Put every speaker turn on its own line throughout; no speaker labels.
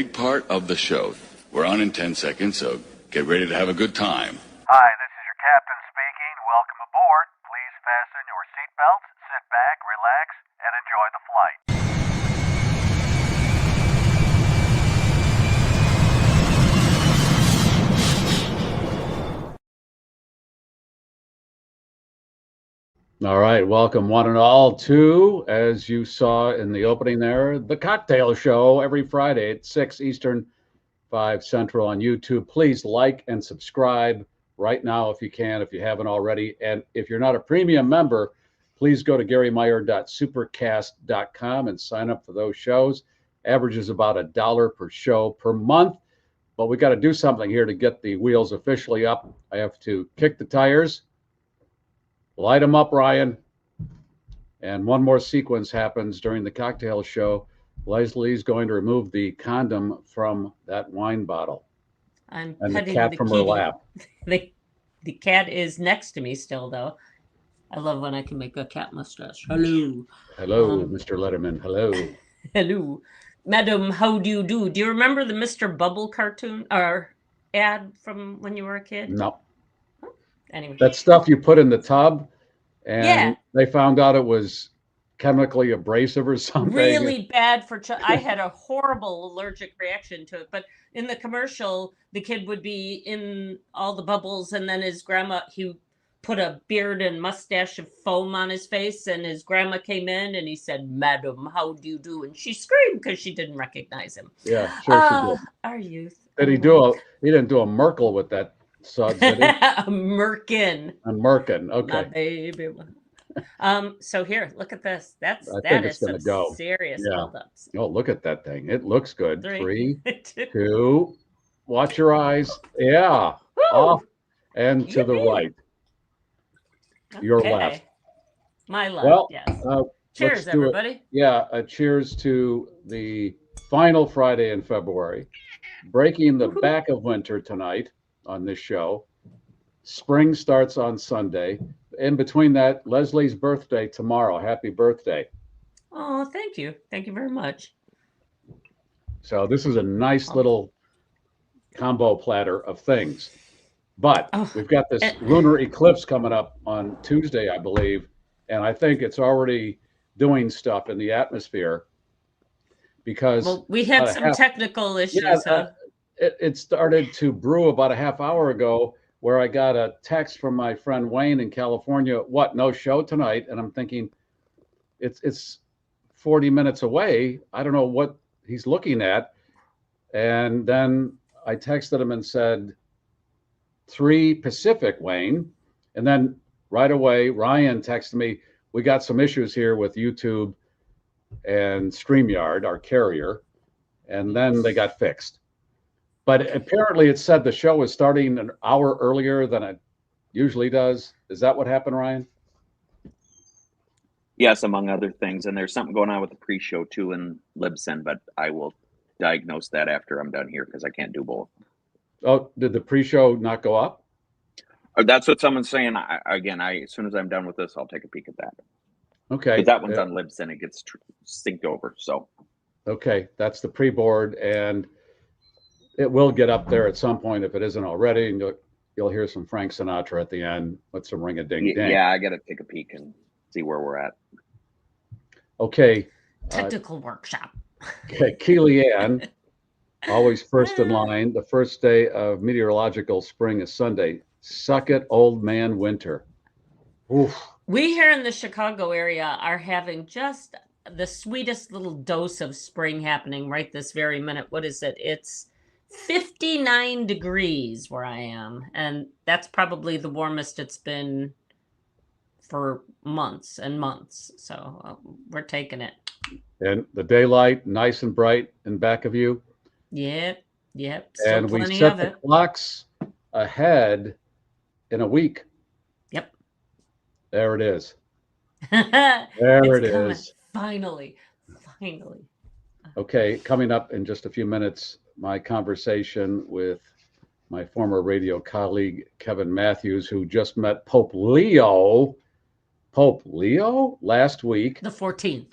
big part of the show. We're on in 10 seconds, so get ready to have a good time.
Hi, this is your captain speaking. Welcome aboard. Please fasten your seatbelts, sit back, relax, and enjoy the flight.
All right, welcome one and all to, as you saw in the opening there, the Cocktail Show every Friday at 6 Eastern, 5 Central on YouTube. Please like and subscribe right now if you can, if you haven't already. And if you're not a premium member, please go to GarryMeier.supercast.com and sign up for those shows. Averages about $1 per show per month. But we got to do something here to get the wheels officially up. I have to kick the tires. Light them up, Ryan. And one more sequence happens during the cocktail show. Leslie's going to remove the condom from that wine bottle.
I'm
and
petting
the cat from her lap.
The cat is next to me still, though. I love when I can make a cat mustache. Hello.
Hello, Mr. Letterman. Hello.
Hello. Madam, how do you do? Do you remember the Mr. Bubble cartoon or ad from when you were a kid?
No.
Anyway.
That stuff you put in the tub, and
Yeah.
they found out it was chemically abrasive or something.
Really bad for I had a horrible allergic reaction to it. But in the commercial, the kid would be in all the bubbles, and then his grandma, he put a beard and mustache of foam on his face, and his grandma came in and he said, "Madam, how do you do?" And she screamed because she didn't recognize him.
Yeah, sure she did.
Our youth.
Did he didn't do a Merkel with that suds, did he?
A Merkin.
A Merkin, okay.
My baby. So here, look at this.
I
that
think
is
it's gonna
some
go.
serious
Yeah.
buildups.
Oh, look at that thing. It looks good.
3,
2, watch your eyes. Yeah.
Woo!
Off and to the
Yippee!
right. Your
Okay.
left.
My left,
Well,
yes.
let's
Cheers,
do it.
everybody.
Yeah, cheers to the final Friday in February. Breaking the back of winter tonight on this show. Spring starts on Sunday. In between that, Leslie's birthday tomorrow. Happy birthday.
Oh, thank you. Thank you very much.
So this is a nice little combo platter of things. But we've got this lunar eclipse coming up on Tuesday, I believe, and I think it's already doing stuff in the atmosphere because
we had some technical issues.
Yeah, it started to brew about a half hour ago where I got a text from my friend Wayne in California. What? No show tonight? And I'm thinking, it's 40 minutes away. I don't know what he's looking at. And then I texted him and said, 3 Pacific, Wayne. And then right away, Ryan texted me, we got some issues here with YouTube and StreamYard, our carrier. And then they got fixed. But apparently it said the show was starting an hour earlier than it usually does. Is that what happened, Ryan?
Yes, among other things. And there's something going on with the pre-show too in Libsyn, but I will diagnose that after I'm done here because I can't do both.
Oh, did the pre-show not go up?
That's what someone's saying. As soon as I'm done with this, I'll take a peek at that.
Okay.
But that one's on Libsyn. It gets synced over. So.
Okay, that's the pre-board, and it will get up there at some point if it isn't already. And you'll hear some Frank Sinatra at the end with some ring-a-ding-ding.
Yeah, I got to take a peek and see where we're at.
Okay.
Technical workshop.
Okay, Kellyanne, always first in line. The first day of meteorological spring is Sunday. Suck it, old man winter. Oof.
We here in the Chicago area are having just the sweetest little dose of spring happening right this very minute. What is it? It's 59 degrees where I am. And that's probably the warmest it's been for months and months. So we're taking it.
And the daylight, nice and bright in back of you.
Yep.
Still and we set the clocks ahead in a week.
Yep.
There it is. There it is.
Finally.
Okay, coming up in just a few minutes, my conversation with my former radio colleague, Kevin Matthews, who just met Pope Leo last week.
The 14th.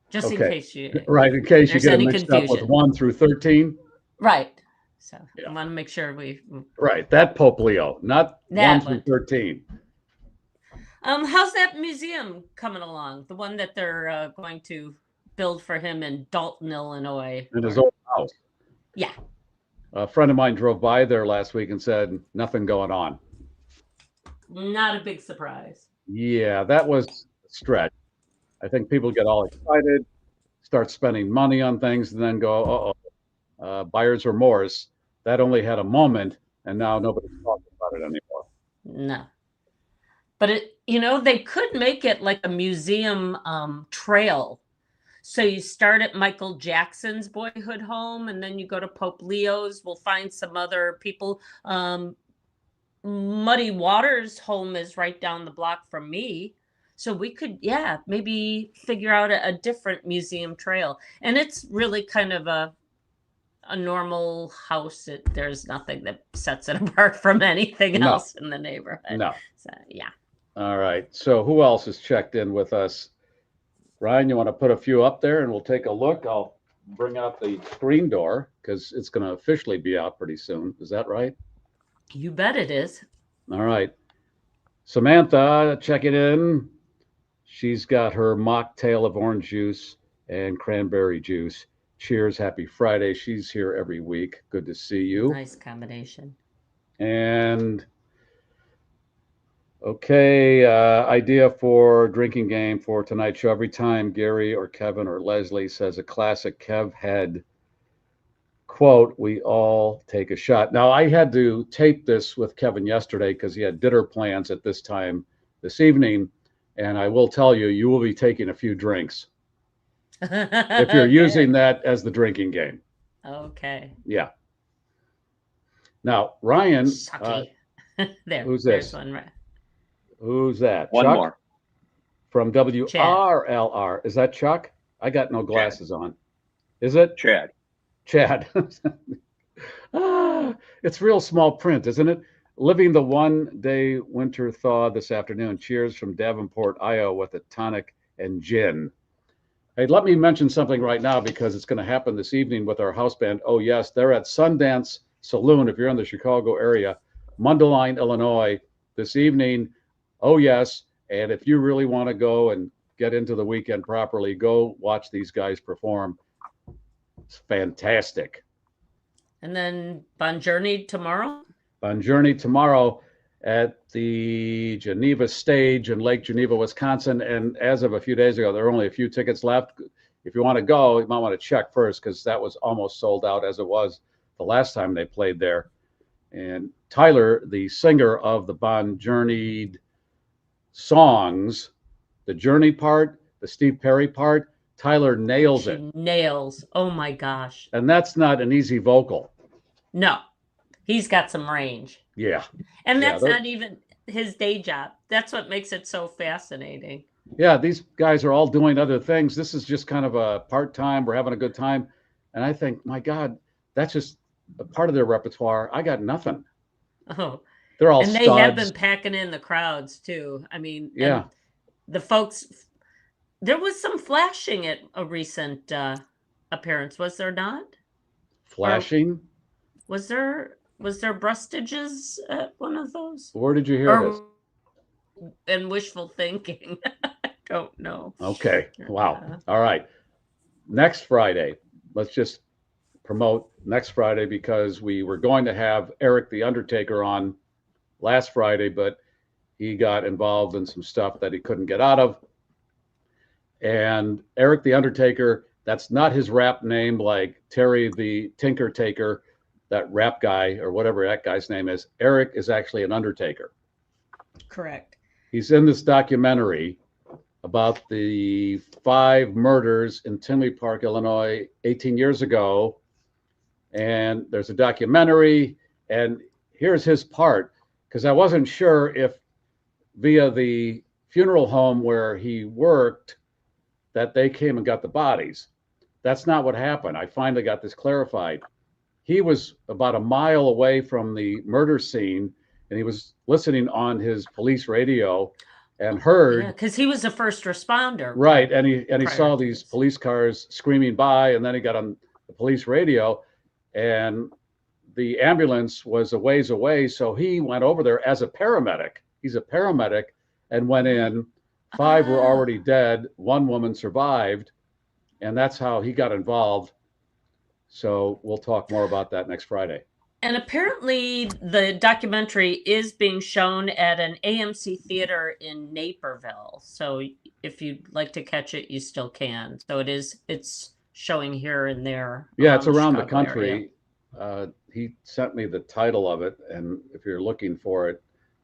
just in
Okay.
case
Right, in case you
there's
get it
any
mixed up with
confusion.
1 through 13.
Right. So
Yeah.
I want to make sure we
Right, that Pope Leo, not 1
that
through
one.
13.
How's that museum coming along? The one that they're going to build for him in Dalton, Illinois.
In his old house.
Yeah.
A friend of mine drove by there last week and said, nothing going on.
Not a big surprise.
Yeah, that was a stretch. I think people get all excited, start spending money on things, and then go, buyer's remorse. That only had a moment, and now nobody's talking about it anymore.
No. But they could make it like a museum trail. So you start at Michael Jackson's boyhood home, and then you go to Pope Leo's. We'll find some other people. Muddy Waters' home is right down the block from me. So we could, maybe figure out a different museum trail. And it's really kind of a normal house. There's nothing that sets it apart from anything else in the neighborhood.
No.
So, yeah.
All right. So who else has checked in with us? Ryan, you want to put a few up there and we'll take a look? I'll bring out the screen door because it's going to officially be out pretty soon. Is that right?
You bet it is.
All right. Samantha, check it in. She's got her mocktail of orange juice and cranberry juice. Cheers. Happy Friday. She's here every week. Good to see you.
Nice combination.
And okay, idea for drinking game for tonight's show. Every time Gary or Kevin or Leslie says a classic Kev had quote, we all take a shot. Now, I had to tape this with Kevin yesterday because he had dinner plans at this time this evening. And I will tell you, you will be taking a few drinks if you're using that as the drinking game.
Okay.
Yeah. Now, Ryan.
Who's this? One.
Who's that?
One
Chuck?
more.
From WRLR. Is that Chuck? I got no glasses on. Is it?
Chad.
It's real small print, isn't it? Living the one-day winter thaw this afternoon. Cheers from Davenport, Iowa, with a tonic and gin. Hey, let me mention something right now because it's going to happen this evening with our house band. Oh, yes, they're at Sundance Saloon if you're in the Chicago area, Mundelein, Illinois, this evening. Oh, yes, and if you really want to go and get into the weekend properly, go watch these guys perform. It's fantastic.
And then Bon Journey tomorrow?
Bon Journey tomorrow at the Geneva stage in Lake Geneva, Wisconsin. And as of a few days ago, there are only a few tickets left. If you want to go, you might want to check first because that was almost sold out as it was the last time they played there. And Tyler, the singer of the Bon Journey songs, the Journey part, the Steve Perry part, Tyler nails it.
Nails. Oh my gosh.
And that's not an easy vocal.
No. He's got some range.
Yeah.
And that's not even his day job. That's what makes it so fascinating.
Yeah, these guys are all doing other things. This is just kind of a part-time. We're having a good time. And I think, my God, that's just a part of their repertoire. I got nothing.
Oh.
They're all
and
studs.
They have been packing in the crowds too. I mean,
yeah.
The folks, there was some flashing at a recent appearance, was there not?
Flashing?
Or was there breastages at one of those?
Where did you hear this?
And wishful thinking. I don't know.
Okay. Wow. All right. Next Friday, let's just promote next Friday because we were going to have Eric the Undertaker on last Friday, but he got involved in some stuff that he couldn't get out of. And Eric the Undertaker, that's not his rap name like Terry the Tinker Taker, that rap guy or whatever that guy's name is. Eric is actually an undertaker.
Correct.
He's in this documentary about the 5 murders in Tinley Park, Illinois, 18 years ago. And there's a documentary, and here's his part, because I wasn't sure if via the funeral home where he worked that they came and got the bodies. That's not what happened. I finally got this clarified. He was about a mile away from the murder scene, and he was listening on his police radio. and heard.
Yeah, because he was a first responder.
Right, and he
prior
saw
to
these
this.
police cars screaming by, and then he got on the police radio, and the ambulance was a ways away, so he went over there as a paramedic. He's a paramedic, and went in. 5 were already dead. 1 woman survived, and that's how he got involved. So we'll talk more about that next Friday.
And apparently the documentary is being shown at an AMC theater in Naperville. So if you'd like to catch it, you still can. So it's showing here and there.
Yeah, it's around the
Chicago area.
country. He sent me the title of it, and if you're looking for it,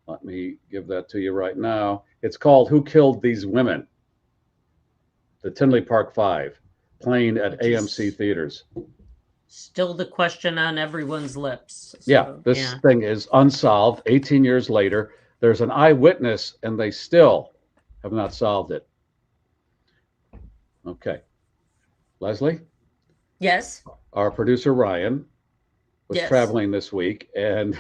let me give that to you right now. It's called "Who Killed These Women?" The Tinley Park Five, playing at
Which is
AMC theaters.
Still the question on everyone's lips.
Yeah, this thing is unsolved. 18 years later, there's an eyewitness, and they still have not solved it. Okay. Leslie?
Yes.
Our producer, Ryan, was traveling this week, and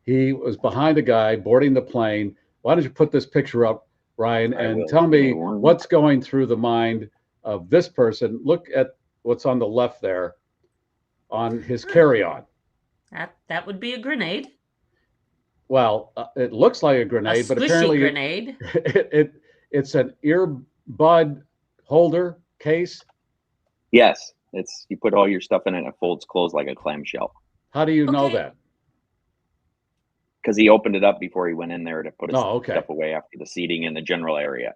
he was behind a guy boarding the plane. Why don't you put this picture up, Ryan, and tell me what's going through the mind of this person. Look at what's on the left there on his carry-on.
That would be a grenade.
Well, it looks like a grenade, but apparently
grenade.
It's an earbud holder case.
Yes, you put all your stuff in it and it folds closed like a clamshell.
How do you know that?
Because he opened it up before he went in there to put his
okay.
stuff away after the seating in the general area.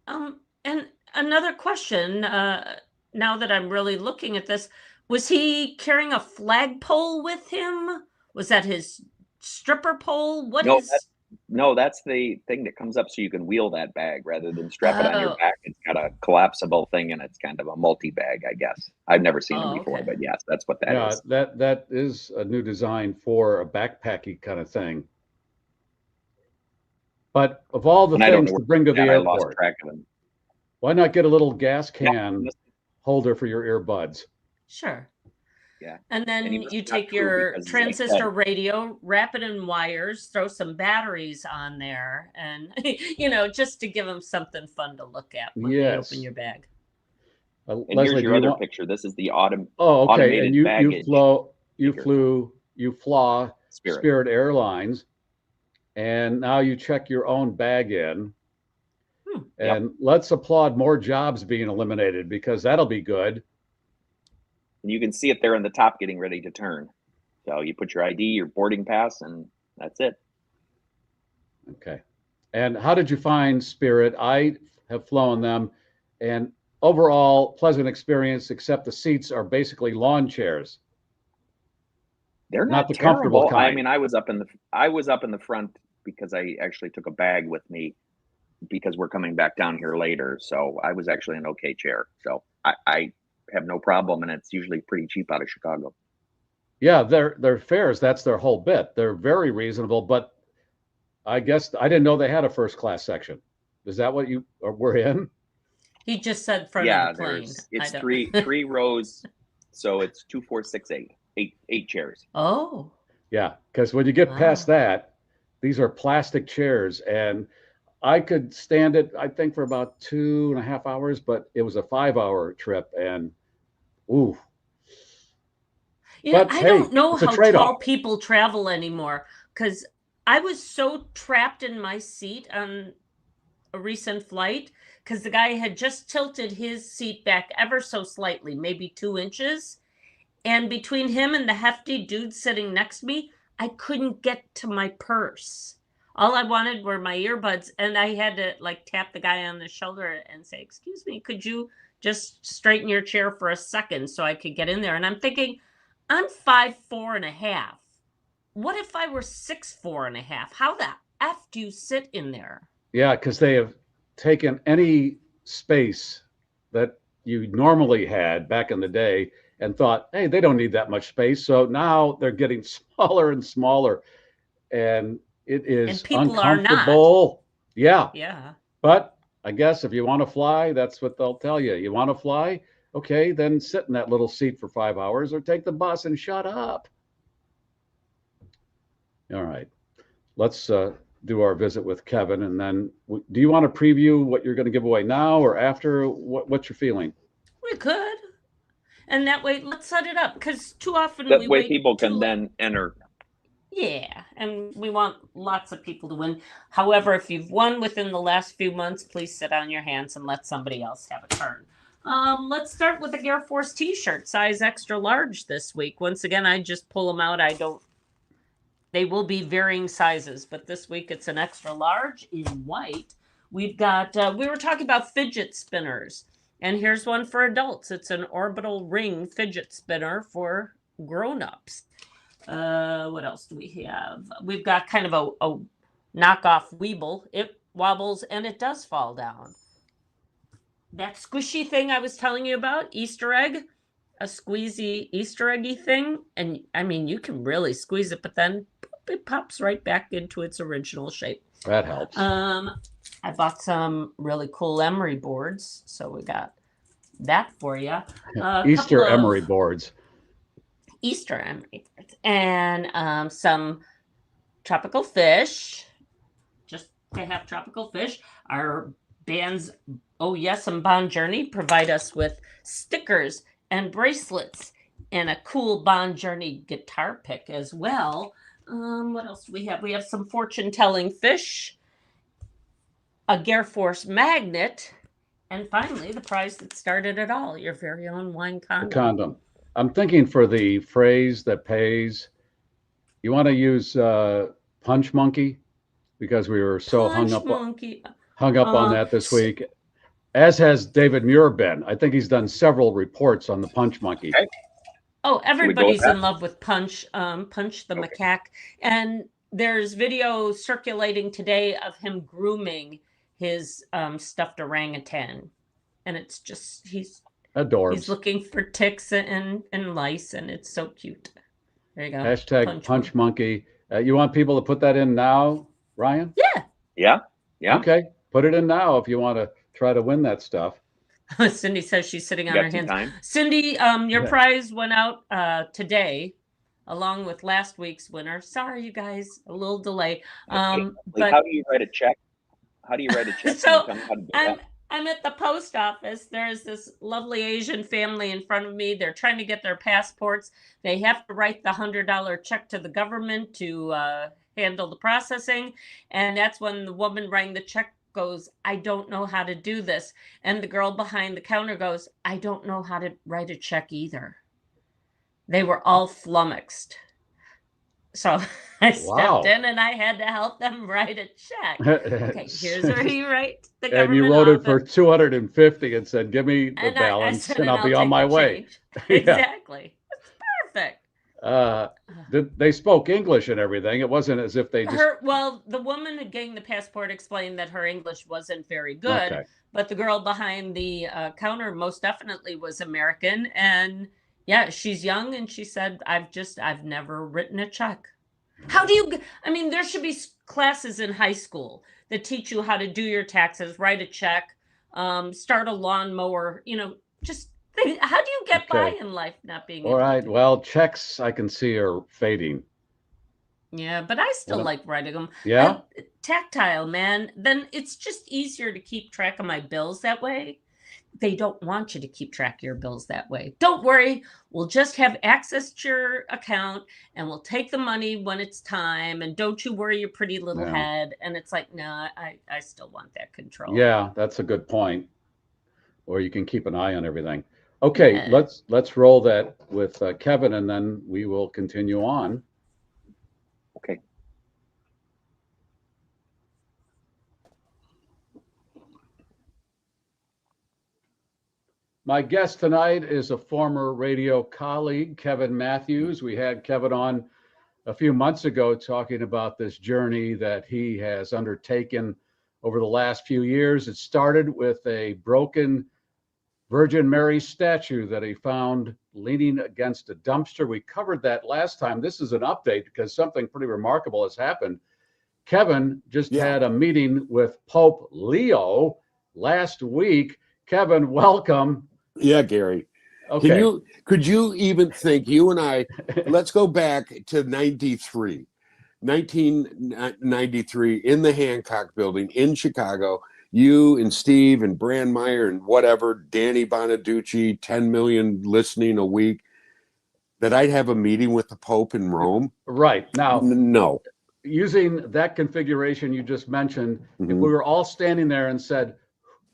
And another question, now that I'm really looking at this, was he carrying a flagpole with him? Was that his stripper pole?
No, that's the thing that comes up so you can wheel that bag rather than strap it on your back. It's got a collapsible thing, and it's kind of a multi-bag, I guess. I've never seen them before, but yes, that's what that is.
That is a new design for a backpacky kind of thing. But of all the things to bring to the airport, I lost track of them. Why not get a little gas can holder for your earbuds?
Sure.
Yeah.
And then you take your transistor radio, wrap it in wires, throw some batteries on there, and just to give them something fun to look at when they open your bag.
And
Leslie,
here's your other picture. This is the
automated and
baggage.
You fly Spirit Airlines, and now you check your own bag in. And let's applaud more jobs being eliminated, because that'll be good.
And you can see it there in the top getting ready to turn. So you put your ID, your boarding pass, and that's it.
Okay. And how did you find Spirit? I have flown them, and overall pleasant experience, except the seats are basically lawn chairs.
They're not the terrible. Comfortable kind. I mean, I was up in the front because I actually took a bag with me because we're coming back down here later. So I was actually in an okay chair. So I have no problem, and it's usually pretty cheap out of Chicago.
Yeah, their fares, that's their whole bit. They're very reasonable, but I guess I didn't know they had a first class section. Is that what you were in?
He just said front of the plane.
It's three rows, so it's 2, 4, 6, 8, 8 chairs.
Oh.
Yeah, because when you get past that, these are plastic chairs, and I could stand it, I think, for about 2.5 hours, but it was a 5-hour trip, and ooh.
I don't know how tall people travel anymore, because I was so trapped in my seat on a recent flight, because the guy had just tilted his seat back ever so slightly, maybe 2 inches. And between him and the hefty dude sitting next to me, I couldn't get to my purse. All I wanted were my earbuds, and I had to tap the guy on the shoulder and say, "Excuse me, could you just straighten your chair for a second so I could get in there?" And I'm thinking, I'm 5'4.5". What if I were 6'4.5"? How the F do you sit in there?
Yeah, because they have taken any space that you normally had back in the day and thought, hey, they don't need that much space. So now they're getting smaller and smaller, and it is uncomfortable. Yeah. But I guess if you want to fly, that's what they'll tell you. You want to fly? Okay, then sit in that little seat for 5 hours, or take the bus and shut up. All right. Let's do our visit with Kevin, and then do you want to preview what you're going to give away now or after? What's your feeling?
We could, and that way, let's set it up, because too often
That
we
way
wait
people can then enter.
Yeah, and we want lots of people to win. However, if you've won within the last few months, please sit on your hands and let somebody else have a turn. Let's start with the GarrForce t-shirt, size extra large this week. Once again, I just pull them out. They will be varying sizes, but this week it's an extra large in white. We've got, we were talking about fidget spinners, and here's one for adults. It's an orbital ring fidget spinner for grown-ups. What else do we have? We've got kind of a knockoff Weeble. It wobbles and it does fall down. That squishy thing I was telling you about, Easter egg, a squeezy Easter eggy thing. And I mean, you can really squeeze it, but then it pops right back into its original shape.
That helps.
I bought some really cool emery boards, so we got that for you.
Easter emery boards.
Easter emery boards. And some tropical fish. Just to have tropical fish. Our bands, Oh Yes and Bon Journey, provide us with stickers and bracelets and a cool Bon Journey guitar pick as well. What else do we have? We have some fortune-telling fish, a GarrForce magnet, and finally, the prize that started it all, your very own wine condom.
The condom. I'm thinking for the phrase that pays, you want to use Punch Monkey, because we were so hung up on that this week, as has David Muir been. I think he's done several reports on the Punch Monkey.
Okay.
Oh, everybody's in love with Punch, Punch the macaque. And there's video circulating today of him grooming his stuffed orangutan. And it's just, he's
adorbs. He's
looking for ticks and lice, and it's so cute. There you go.
Hashtag Punch Monkey. You want people to put that in now, Ryan?
Yeah.
Okay, put it in now if you want to try to win that stuff.
Cindy says she's sitting on her hands. Time. Cindy, your prize went out today, along with last week's winner. Sorry, you guys, a little delay.
But how do you write a check?
So I'm at the post office. There's this lovely Asian family in front of me. They're trying to get their passports. They have to write the $100 check to the government to handle the processing. And that's when the woman writing the check goes, I don't know how to do this. And the girl behind the counter goes, I don't know how to write a check either. They were all flummoxed. So I stepped in and I had to help them write a check. Okay, here's where you write the government.
And you wrote it for $250 and said, give me the balance and I'll be on my way.
Exactly. It's perfect.
They spoke English and everything. It wasn't as if they just...
the woman getting the passport explained that her English wasn't very good, but the girl behind the counter most definitely was American. And yeah, she's young, and she said, I've never written a check. How do you, there should be classes in high school that teach you how to do your taxes, write a check, start a lawnmower, just how do you get by in life not being
all right? Well, checks I can see are fading.
Yeah, but I still like writing them.
Yeah,
tactile, man. Then it's just easier to keep track of my bills that way. They don't want you to keep track of your bills that way. Don't worry. We'll just have access to your account and we'll take the money when it's time. And don't you worry your pretty little head. And it's like, no, I still want that control.
Yeah, that's a good point. Or you can keep an eye on everything. Okay, let's roll that with Kevin, and then we will continue on.
Okay.
My guest tonight is a former radio colleague, Kevin Matthews. We had Kevin on a few months ago talking about this journey that he has undertaken over the last few years. It started with a broken Virgin Mary statue that he found leaning against a dumpster. We covered that last time. This is an update because something pretty remarkable has happened. Kevin just had a meeting with Pope Leo last week. Kevin, welcome.
Yeah, Gary.
Okay.
Could you even think, you and I, let's go back to 93. 1993 in the Hancock Building in Chicago. You and Steve and Brand Meier and whatever, Danny Bonaducci, 10 million listening a week, that I'd have a meeting with the Pope in Rome?
Right. Now,
no.
Using that configuration you just mentioned,
Mm-hmm.
if we were all standing there and said,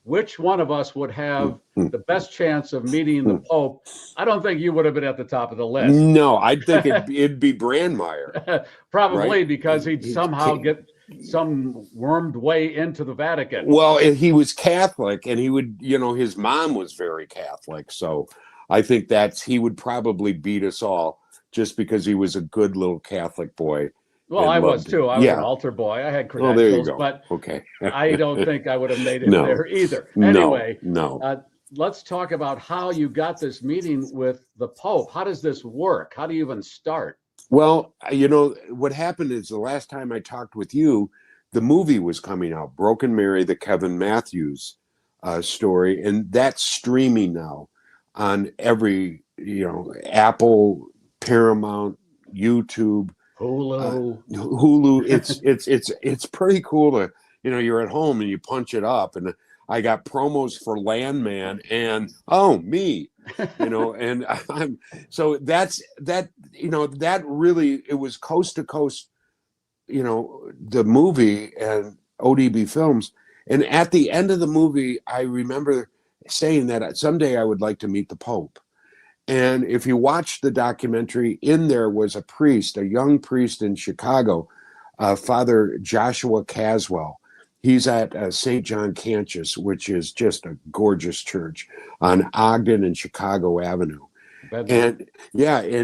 which one of us would have the best chance of meeting the Pope, I don't think you would have been at the top of the list.
No, I think it'd be Brandmeier.
Probably,
right?
because he'd somehow get some wormed way into the Vatican.
Well, he was Catholic, and he would, his mom was very Catholic. So I think he would probably beat us all just because he was a good little Catholic boy.
Well, I was too. I was an altar boy. I had credentials,
there you go.
But
okay.
I don't think I would have made it there either. Anyway,
no.
Let's talk about how you got this meeting with the Pope. How does this work? How do you even start?
Well, what happened is the last time I talked with you, the movie was coming out, Broken Mary, the Kevin Matthews story, and that's streaming now on every, Apple, Paramount, YouTube, Hulu. It's pretty cool to, you're at home and you punch it up, and I got promos for Landman and me, and I'm so that really, it was coast to coast, the movie and ODB Films. And at the end of the movie, I remember saying that someday I would like to meet the Pope. And if you watch the documentary, in there was a priest, a young priest in Chicago, Father Joshua Caswell. He's at St. John Cantius, which is just a gorgeous church on Ogden and Chicago Avenue. And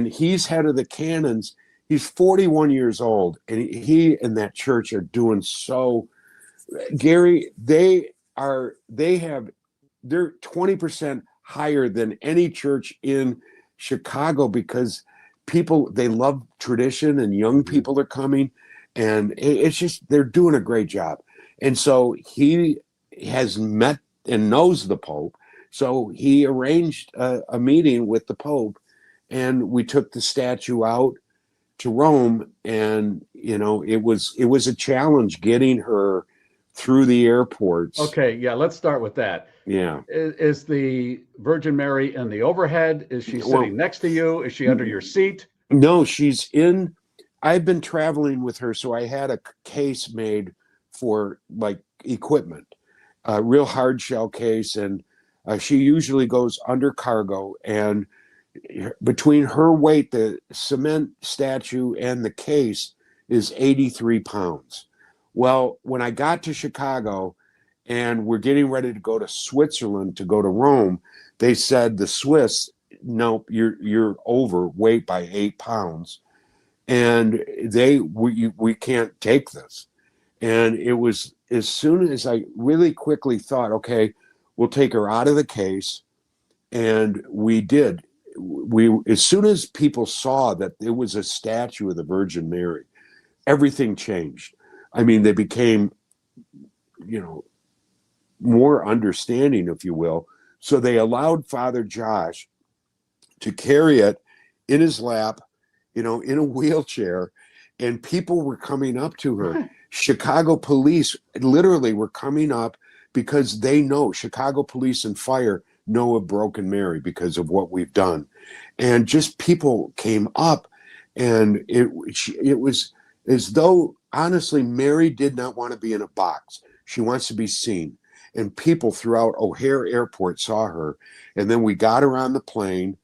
he's head of the canons. He's 41 years old, and he and that church are doing so. Garry, they're 20% higher than any church in Chicago because they love tradition, and young people are coming, and it's just, they're doing a great job. And so he has met and knows the Pope. So he arranged a meeting with the Pope, and we took the statue out to Rome. And, it was a challenge getting her through the airports.
Okay. Yeah. Let's start with that.
Yeah.
Is the Virgin Mary in the overhead? Is she sitting next to you? Is she under your seat?
No, she's in. I've been traveling with her. So I had a case made for like equipment, a real hard shell case, and she usually goes under cargo, and between her weight, the cement statue and the case is 83 pounds. Well, when I got to Chicago and we're getting ready to go to Switzerland to go to Rome, they said the Swiss, nope, you're overweight by 8 pounds, and we can't take this. And it was as soon as I really quickly thought, okay, we'll take her out of the case. And we did. As soon as people saw that it was a statue of the Virgin Mary, everything changed. I mean, they became, more understanding, if you will. So they allowed Father Josh to carry it in his lap, in a wheelchair, and people were coming up to her. Chicago police literally were coming up because they know, Chicago police and fire know of Broken Mary because of what we've done. And just people came up, and it was as though, honestly, Mary did not want to be in a box. She wants to be seen. And people throughout O'Hare Airport saw her. And then we got her on the plane,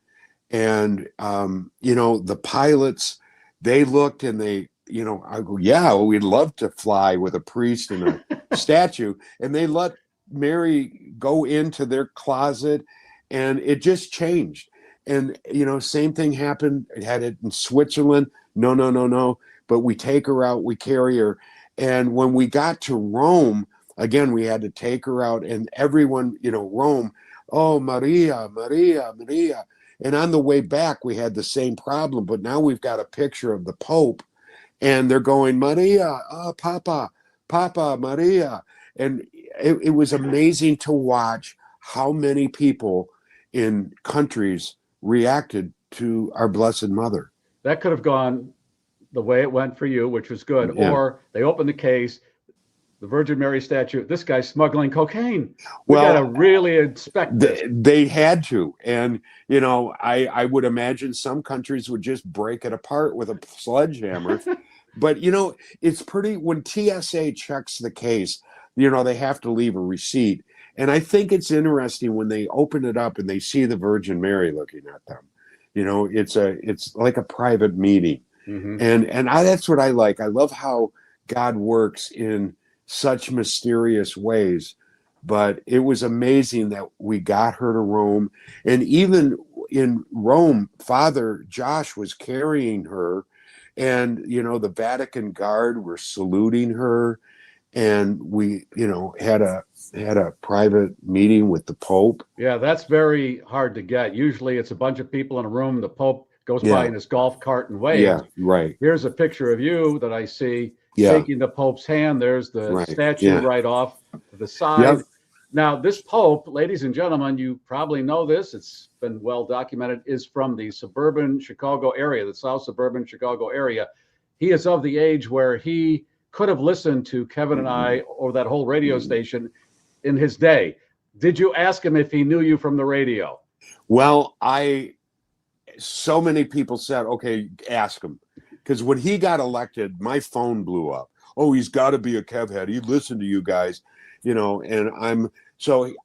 and, the pilots, they looked and they, I go, yeah, well, we'd love to fly with a priest and a statue. And they let Mary go into their closet, and it just changed. And, same thing happened. It had it in Switzerland. No. But we take her out, we carry her. And when we got to Rome, again, we had to take her out, and everyone, Rome, oh, Maria, Maria, Maria. And on the way back, we had the same problem, but now we've got a picture of the Pope, and they're going, Maria, Papa, Papa, Maria. And it was amazing to watch how many people in countries reacted to our Blessed Mother.
That could have gone the way it went for you, which was good,
Yeah.
or they open the case, the Virgin Mary statue, this guy's smuggling cocaine. We
Well,
got to really inspect this.
they had to. And, you know, I would imagine some countries would just break it apart with a sledgehammer. But, you know, it's pretty, when TSA checks the case, you know, they have to leave a receipt. And I think it's interesting when they open it up and they see the Virgin Mary looking at them. You know, it's like a private meeting.
Mm-hmm.
And that's what I like. I love how God works in such mysterious ways. But it was amazing that we got her to Rome. And even in Rome, Father Josh was carrying her. And, you know, the Vatican Guard were saluting her. And we, you know, had a private meeting with the Pope.
Yeah, that's very hard to get. Usually it's a bunch of people in a room. The Pope goes by in his golf cart and waves.
Yeah, right.
Here's a picture of you that I see shaking the Pope's hand. There's the statue right off to the side.
Yep.
Now, this Pope, ladies and gentlemen, you probably know this, it's been well documented, is from the suburban Chicago area, the South suburban Chicago area. He is of the age where he could have listened to Kevin and I or that whole radio station in his day. Did you ask him if he knew you from the radio?
Well, so many people said, okay, ask him. Because when he got elected, my phone blew up. Oh, he's got to be a Kev head. He listened to you guys, you know, and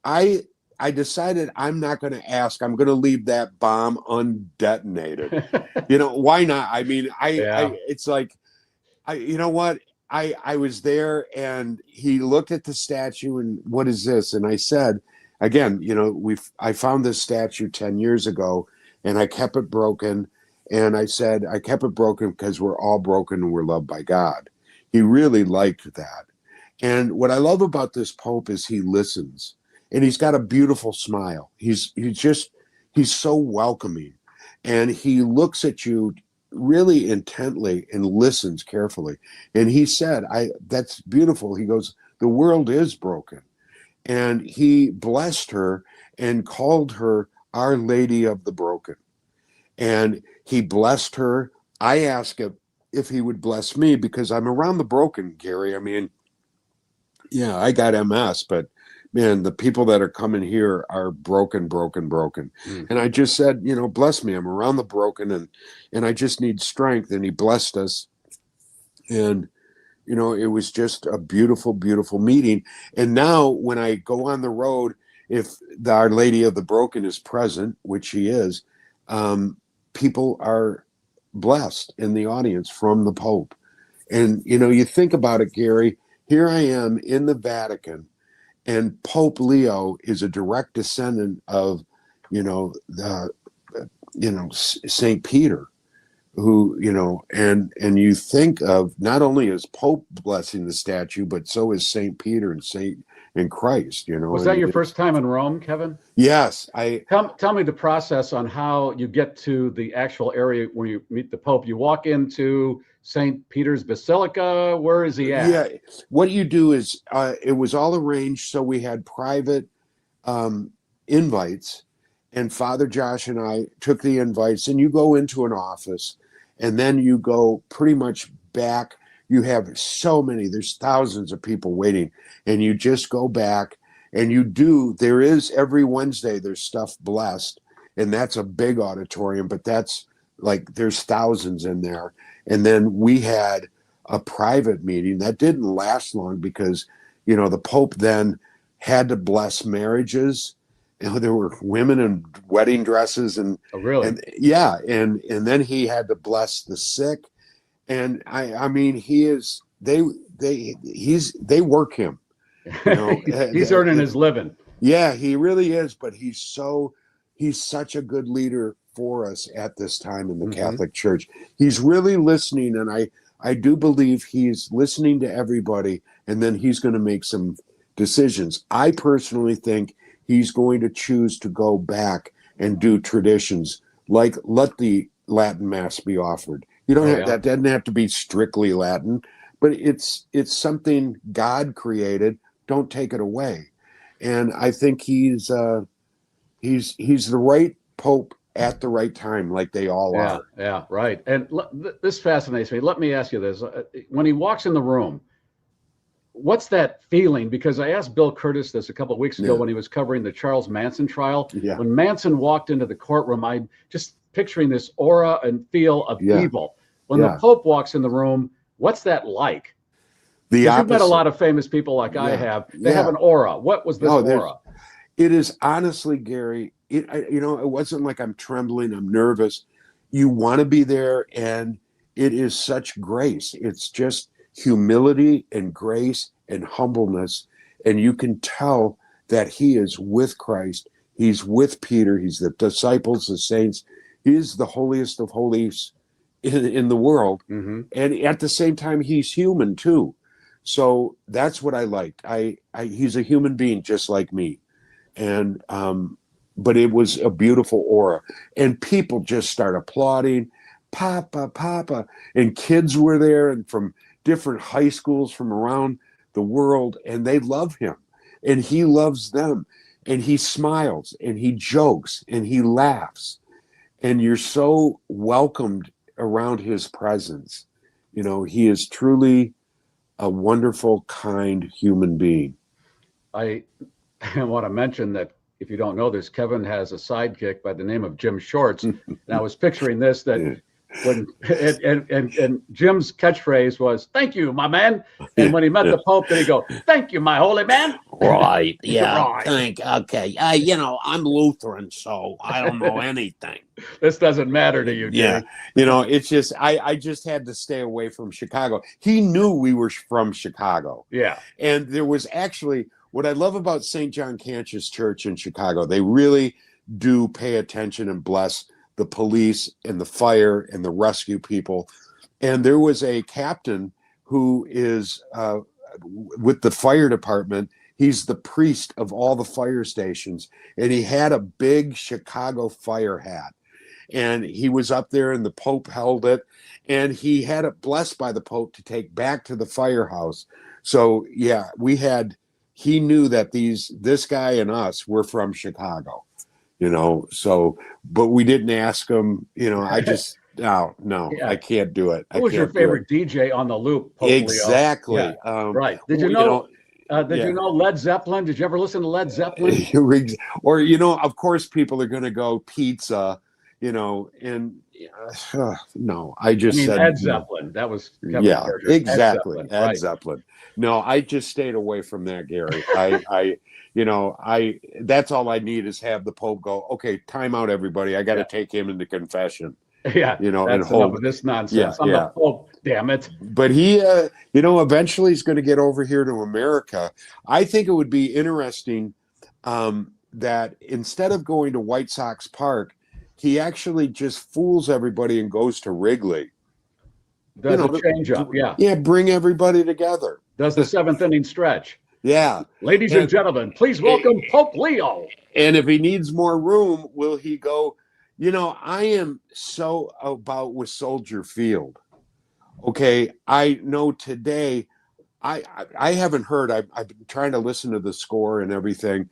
I decided I'm not going to ask. I'm going to leave that bomb undetonated. You know, why not? I mean, it's like, you know what? I was there and he looked at the statue and what is this? And I said, again, you know, I found this statue 10 years ago and I kept it broken. And I said, I kept it broken because we're all broken and we're loved by God. He really liked that. And what I love about this Pope is he listens and he's got a beautiful smile. He's so welcoming and he looks at you really intently and listens carefully. And he said, that's beautiful. He goes, the world is broken. And he blessed her and called her Our Lady of the Broken. And he blessed her. I asked him if he would bless me because I'm around the broken, Gary. I mean, yeah, I got MS, but man, the people that are coming here are broken. And I just said, you know, bless me. I'm around the broken and I just need strength. And he blessed us. And, you know, it was just a beautiful, beautiful meeting. And now when I go on the road, if Our Lady of the Broken is present, which she is, people are blessed in the audience from the Pope. And, you know, you think about it, Gary, here I am in the Vatican. And Pope Leo is a direct descendant of, St. Peter, who, you know, and you think of not only is Pope blessing the statue, but so is St. Peter and Christ, you know.
Was that your first time in Rome, Kevin?
Yes.
Tell me the process on how you get to the actual area where you meet the Pope. You walk into St. Peter's Basilica. Where is he at?
Yeah. What you do is it was all arranged. So we had private invites and Father Josh and I took the invites and you go into an office and then you go pretty much back. You have there's thousands of people waiting and you just go back and there is every Wednesday, there's stuff blessed and that's a big auditorium, but that's like, there's thousands in there. And then we had a private meeting that didn't last long because, you know, the Pope then had to bless marriages. You know, there were women in wedding dresses and,
oh, really?
And then he had to bless the sick. And I mean, they work him. You know,
he's earning his living.
Yeah, he really is. But he's such a good leader for us at this time in the Catholic Church. He's really listening. And I do believe he's listening to everybody. And then he's going to make some decisions. I personally think he's going to choose to go back and do traditions like let the Latin Mass be offered. You don't that doesn't have to be strictly Latin, but it's something God created. Don't take it away. And I think he's the right Pope at the right time, like they all are.
Yeah, right. And this fascinates me. Let me ask you this: when he walks in the room, what's that feeling? Because I asked Bill Curtis this a couple of weeks ago when he was covering the Charles Manson trial.
Yeah.
When Manson walked into the courtroom, I just picturing this aura and feel of evil. When the Pope walks in the room, what's that like? You've met a lot of famous people like I have. They have an aura. What was this aura?
It is honestly, Gary, it wasn't like I'm trembling, I'm nervous. You want to be there, and it is such grace. It's just humility and grace and humbleness. And you can tell that he is with Christ. He's with Peter. He's the disciples, the saints. He is the holiest of holies in the world. And at the same time, he's human too. So that's what I liked. He's a human being just like me. And but it was a beautiful aura. And people just start applauding, Papa, Papa. And kids were there and from different high schools from around the world, and they love him. And he loves them. And he smiles and he jokes and he laughs. And you're so welcomed around his presence. You know, he is truly a wonderful, kind human being.
I want to mention that if you don't know this, Kevin has a sidekick by the name of Jim Shorts. And I was picturing this, that when and Jim's catchphrase was, "Thank you, my man." And when he met the Pope, then he'd go, "Thank you, my holy man."
Right. Yeah.
Right.
Okay. I'm Lutheran, so I don't know anything.
This doesn't matter to you,
Yeah.
Jimmy.
It's just, I just had to stay away from Chicago. He knew we were from Chicago.
Yeah.
And there was actually, what I love about St. John Cantius Church in Chicago, they really do pay attention and bless the police and the fire and the rescue people. And there was a captain who is with the fire department. He's the priest of all the fire stations. And he had a big Chicago fire hat. And he was up there and the Pope held it. And he had it blessed by the Pope to take back to the firehouse. So, yeah, he knew that this guy and us were from Chicago. So, but we didn't ask him, I just, no, I can't do it.
Who was your favorite DJ on the loop? Pope
Exactly.
Yeah. Right. Did you know Led Zeppelin? Did you ever listen to Led Zeppelin?
Or, of course, people are going to go pizza, and no, I just said
Ed Zeppelin. That was Kevin Carter.
Exactly. Ed Zeppelin. No, I just stayed away from that, Gary. That's all I need is have the Pope go, okay, time out, everybody. I got to take him into confession.
Yeah.
And
enough of this nonsense. I'm the Pope, damn it.
But he, eventually he's going to get over here to America. I think it would be interesting that instead of going to White Sox Park, he actually just fools everybody and goes to Wrigley.
Does a change up,
Yeah, bring everybody together.
Does the seventh inning stretch.
Yeah.
Ladies and gentlemen, please welcome Pope Leo.
And if he needs more room, will he go? I am so about with Soldier Field. Okay. I know today, I haven't heard, I've been trying to listen to the score and everything.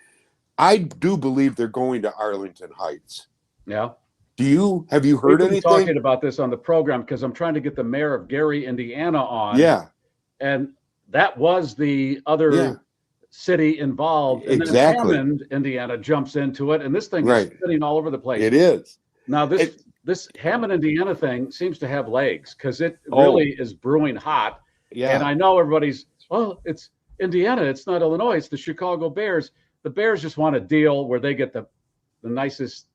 I do believe they're going to Arlington Heights.
Yeah.
Have you heard anything?
We've been talking about this on the program because I'm trying to get the mayor of Garry, Indiana on.
Yeah.
And that was the other city involved. And
exactly.
Then Hammond, Indiana jumps into it. And this thing is spinning all over the place.
It is.
Now, this Hammond, Indiana thing seems to have legs because it really is brewing hot.
Yeah.
And I know everybody's, it's Indiana. It's not Illinois. It's the Chicago Bears. The Bears just want a deal where they get the nicest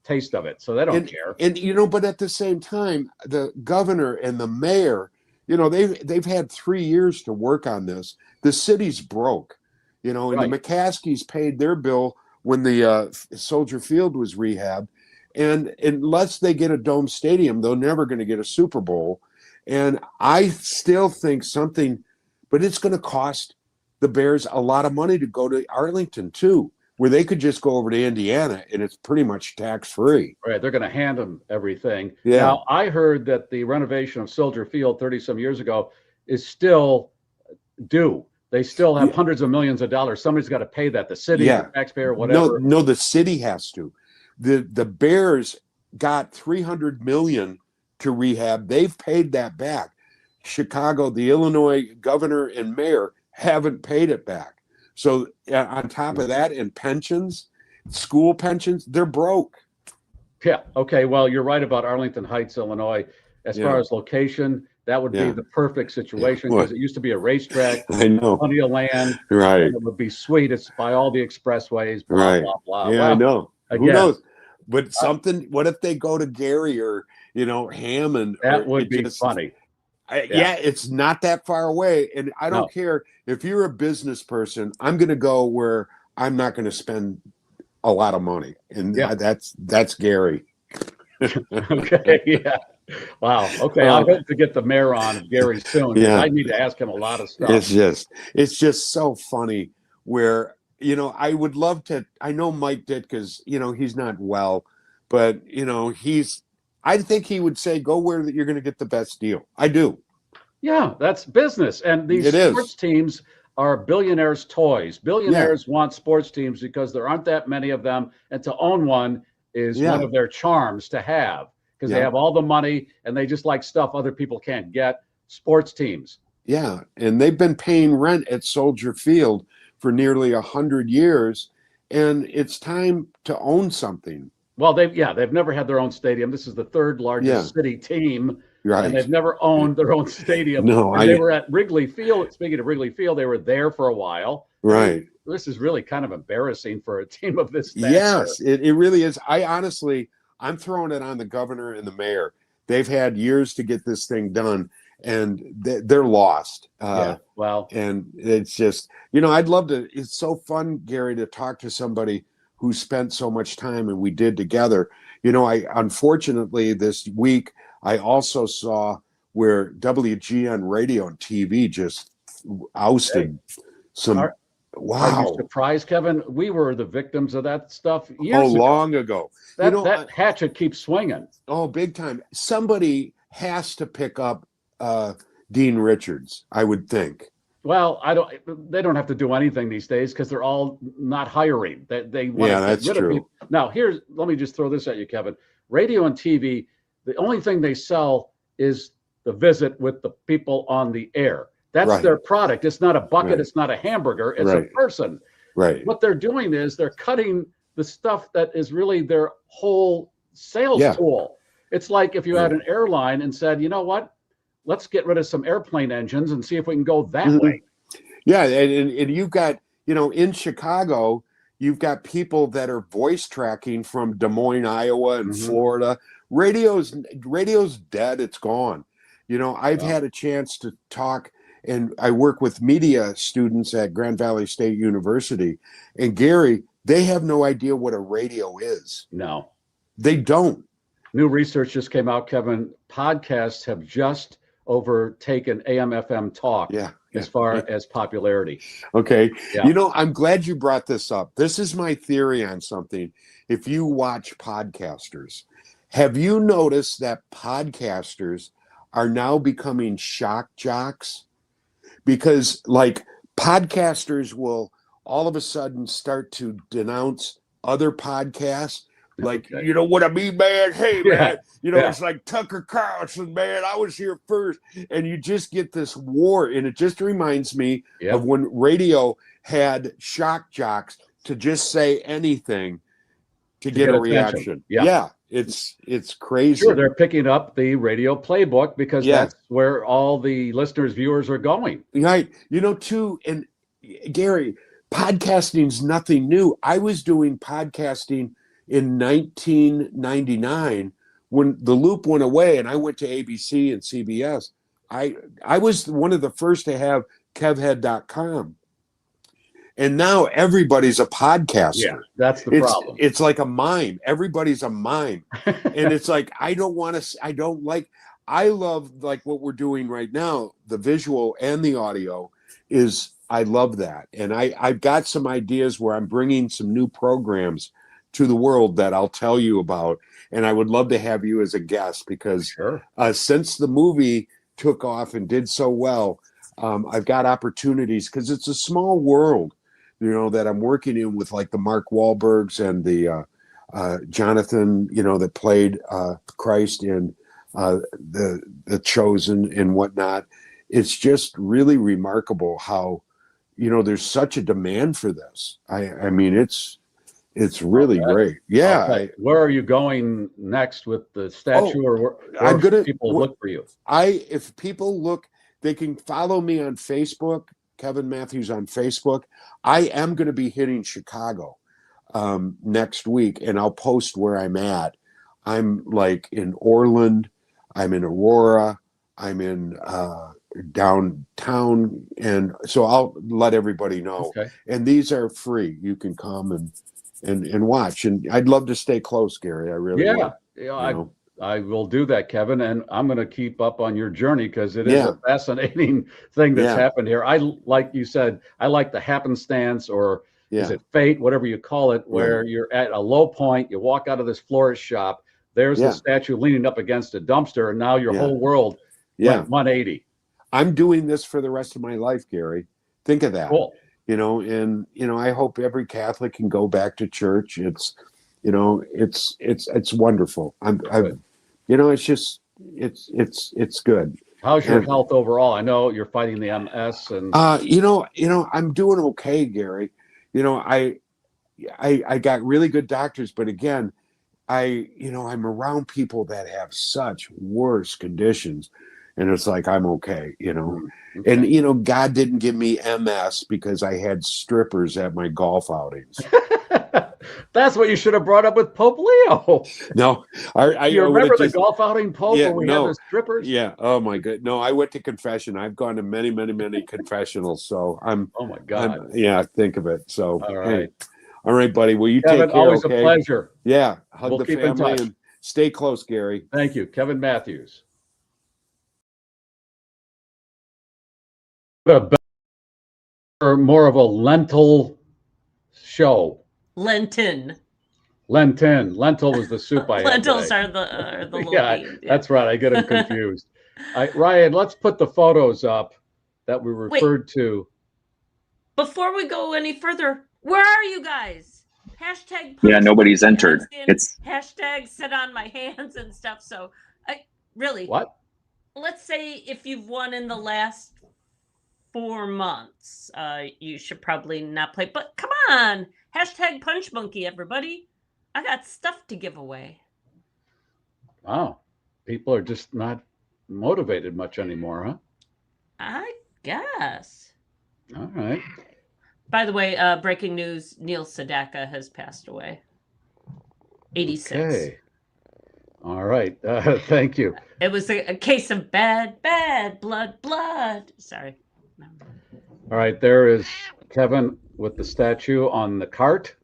taste of it. So they don't care.
And, but at the same time, the governor and the mayor, they've had 3 years to work on this. The city's broke, and the McCaskies paid their bill when the Soldier Field was rehabbed. And unless they get a dome stadium, they're never going to get a Super Bowl. And I still think but it's going to cost the Bears a lot of money to go to Arlington too, where they could just go over to Indiana and it's pretty much tax-free.
Right. They're going to hand them everything.
Yeah.
Now, I heard that the renovation of Soldier Field 30-some years ago is still due. They still have hundreds of millions of dollars. Somebody's got to pay that. The city, the taxpayer, whatever.
No, the city has to. The Bears got 300 million to rehab. They've paid that back. Chicago, the Illinois governor and mayor haven't paid it back. So on top of that, and pensions, school pensions, they're broke.
Yeah. Okay. Well, you're right about Arlington Heights, Illinois. As far as location, that would be the perfect situation because it used to be a racetrack.
I know.
Plenty of land.
Right.
And it would be sweet. It's by all the expressways. Blah,
Right.
blah, blah.
Yeah,
Well,
I know.
Again,
who knows? But something. What if they go to Garry or Hammond?
That would be funny.
Yeah, it's not that far away, and I don't care if you're a business person. I'm going to go where I'm not going to spend a lot of money, and that's Garry.
Okay. Yeah. Wow. Okay. I hope to get the mayor on Garry soon.
Yeah.
I need to ask him a lot of stuff.
It's just so funny where, I would love to, I know Mike did because, he's not well, but, I think he would say, go where you're going to get the best deal. I do.
Yeah, that's business. And these sports teams are billionaires' toys. Billionaires want sports teams because there aren't that many of them. And to own one is one of their charms to have because they have all the money and they just like stuff other people can't get. Sports teams.
Yeah. And they've been paying rent at Soldier Field for nearly 100 years. And it's time to own something.
Well, they've never had their own stadium. This is the third largest city team.
Right.
And they've never owned their own stadium.
No,
they were at Wrigley Field. Speaking of Wrigley Field, they were there for a while.
Right.
This is really kind of embarrassing for a team of this stature.
Yes, it really is. I'm throwing it on the governor and the mayor. They've had years to get this thing done, and they're lost. And it's just, I'd love to. It's so fun, Garry, to talk to somebody who spent so much time, and we did together. Unfortunately this week I also saw where WGN radio and TV just ousted some. Wow.
Are you surprised, Kevin? We were the victims of that stuff years ago.
Long ago.
That hatchet keeps swinging.
Oh, big time. Somebody has to pick up Dean Richards, I would think.
Well, they don't have to do anything these days because they're all not hiring. They want to
that's
get rid of
true.
people. Now, let me just throw this at you, Kevin. Radio and TV, the only thing they sell is the visit with the people on the air. That's their product. It's not a bucket. It's not a hamburger. It's a person.
Right.
What they're doing is they're cutting the stuff that is really their whole sales tool. It's like if you had an airline and said, you know what, let's get rid of some airplane engines and see if we can go that way.
Yeah. And you've got, in Chicago, you've got people that are voice tracking from Des Moines, Iowa and Florida. Radio's dead. It's gone. I've had a chance to talk, and I work with media students at Grand Valley State University. And Garry, they have no idea what a radio is.
No.
They don't.
New research just came out, Kevin. Podcasts have just overtaken AM/FM talk as far as popularity.
Okay. Yeah. I'm glad you brought this up. This is my theory on something. If you watch podcasters, have you noticed that podcasters are now becoming shock jocks? Because podcasters will all of a sudden start to denounce other podcasts. You know what I mean, man? Hey, man, it's like Tucker Carlson, man. I was here first. And you just get this war. And it just reminds me of when radio had shock jocks to just say anything to get a reaction. Yeah. It's crazy.
Sure, they're picking up the radio playbook because that's where all the listeners, viewers are going.
Right. Too, and Garry, podcasting's nothing new. I was doing podcasting in 1999 when the loop went away and I went to ABC and CBS. I was one of the first to have kevhead.com. And now everybody's a podcaster.
Yeah, that's the problem.
It's like a mime. Everybody's a mime. And it's like, I love what we're doing right now. The visual and the audio I love that. And I've got some ideas where I'm bringing some new programs to the world that I'll tell you about. And I would love to have you as a guest because since the movie took off and did so well, I've got opportunities because it's a small world, that I'm working in with like the Mark Wahlbergs and the Jonathan, that played Christ in the Chosen and whatnot. It's just really remarkable how, there's such a demand for this. I mean, it's really great. Yeah.
Okay. Where are you going next with the statue, or where
I'm gonna
people look for you?
If people look, they can follow me on Facebook, Kevin Matthews on Facebook. I am going to be hitting Chicago next week, and I'll post where I'm at. I'm like in Orland, I'm in Aurora, I'm in downtown, and so I'll let everybody know.
Okay.
And these are free. You can come and watch. And I'd love to stay close, Gary. I really would.
Yeah, I will do that, Kevin, and I'm going to keep up on your journey because it is a fascinating thing that's happened here. Like you said, I like the happenstance, or is it fate, whatever you call it, where you're at a low point, you walk out of this florist shop, there's the statue leaning up against a dumpster, and now your whole world went 180.
I'm doing this for the rest of my life, Gary. Think of that.
Cool.
And I hope every Catholic can go back to church. It's wonderful. It's just it's good.
How's your health overall? I know you're fighting the MS, and
I'm doing okay, Gary. I got really good doctors, but again, I'm around people that have such worse conditions, and it's like I'm okay,
Okay.
And God didn't give me MS because I had strippers at my golf outings.
That's what you should have brought up with Pope Leo.
No,
you remember the golf outing, Pope, where we had the strippers?
Yeah. Oh my God. No, I went to confession. I've gone to many, many, many confessionals. So I'm.
Oh my God.
Think of it. So
all right.
Hey, all right, buddy. Well, you
Kevin,
take care.
always
okay?
A pleasure.
Yeah. Hug
we'll
the
keep in
family
touch.
And stay close, Gary.
Thank you, Kevin Matthews. Or more of a lentil show.
Lenten.
Lentil was the soup I had.
Lentils are the little bean.
That's right. I get them confused. Ryan, let's put the photos up that we referred to.
Before we go any further, where are you guys? Hashtag.
Nobody's entered. It's
hashtag sit on my hands and stuff. So, really.
What?
Let's say if you've won in the last 4 months, you should probably not play. But come on, hashtag punch monkey, everybody. I got stuff to give away.
Wow, people are just not motivated much anymore, huh?
I guess.
All right.
By the way, breaking news: Neil Sedaka has passed away. 86.
Okay. All right. Thank you.
It was a case of bad blood. Sorry.
All right. There is Kevin with the statue on the cart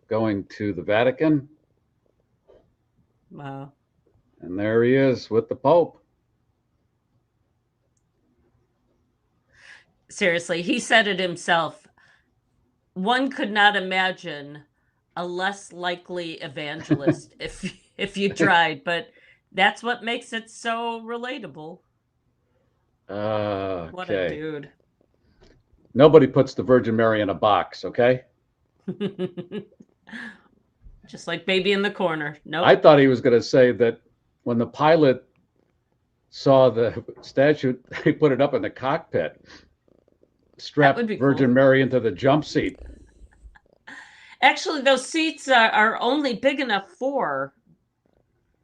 going to the Vatican.
Wow.
And there he is with the Pope.
Seriously, he said it himself. One could not imagine a less likely evangelist if you tried, but that's what makes it so relatable. What a dude.
Nobody puts the Virgin Mary in a box, okay?
Just like baby in the corner. Nope.
I thought he was going to say that when the pilot saw the statue, they put it up in the cockpit, strapped Virgin Mary into the jump seat.
Actually, those seats are only big enough for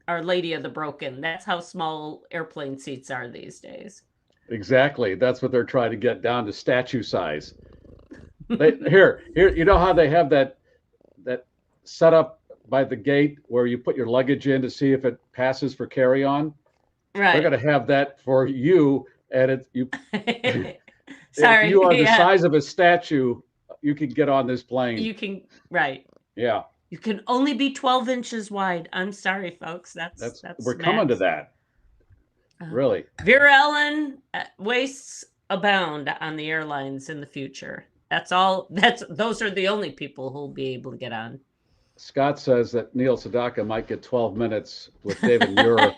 Our Lady of the Broken. That's how small airplane seats are these days.
Exactly. That's what they're trying to get down to statue size. Here, you know how they have that set up by the gate where you put your luggage in to see if it passes for carry-on?
Right.
They're going to have that for you, and
Sorry,
if you are the size of a statue, you can get on this plane.
You can, right.
Yeah.
You can only be 12 inches wide. I'm sorry, folks. That's
we're coming to that. Really.
Vera Ellen, wastes abound on the airlines in the future. Those are the only people who'll be able to get on.
Scott says that Neil Sedaka might get 12 minutes with David Muir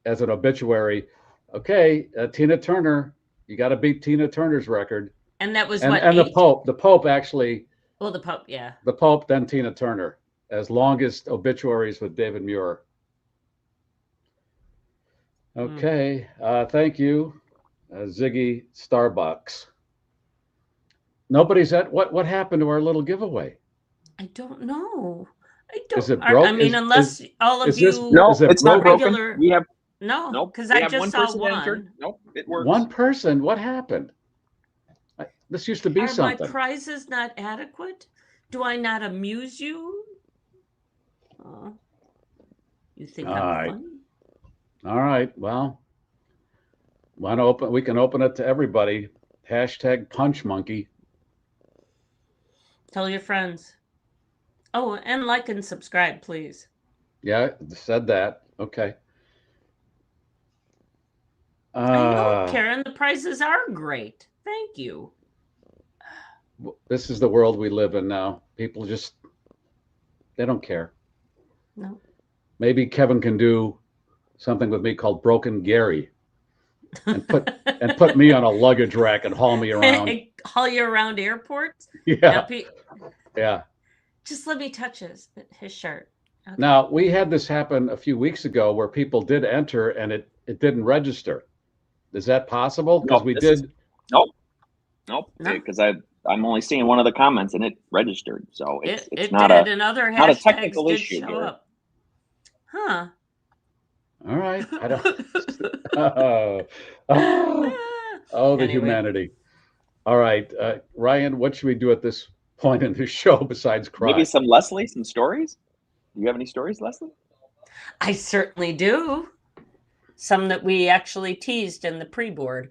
as an obituary. Okay, Tina Turner, you got to beat Tina Turner's record.
And that was
the Pope actually.
Well, the Pope, yeah.
The Pope, then Tina Turner as longest obituaries with David Muir. Okay, thank you, Ziggy Starbucks. Nobody's at what happened to our little giveaway?
I don't know. I don't.
Is it broke?
I mean, unless all of
is this,
you.
No,
is it
it's not
broken?
broken. We have
No, because
we
I
have
just
one
saw
person entered. Nope, it works.
One person. What happened? This used to be
Are
something.
my prizes not adequate? Do I not amuse you? You think
All
I'm
right.
funny?
All right. Well, we can open it to everybody. Hashtag Punch Monkey.
Tell your friends. Oh, and like and subscribe, please.
Yeah, said that. Okay.
I know, Karen. The prizes are great. Thank you.
This is the world we live in now. People just, they don't care.
No.
Maybe Kevin can do something with me called Broken Garry and put me on a luggage rack and haul me around.
Haul you around airports?
Yeah. Yeah.
Just let me touch his shirt. Okay.
Now, we had this happen a few weeks ago where people did enter and it didn't register. Is that possible? Because we did.
Nope. Because I'm only seeing one of the comments and it registered. So it's not
did, and other
not a
hashtags
technical
did
issue
show
here.
up. Huh.
All right. I don't. Oh, the
Anyway.
humanity. All right. Ryan, what should we do at this point in the show besides cry?
Maybe some Leslie, some stories? Do you have any stories, Leslie?
I certainly do. Some that we actually teased in the pre-board,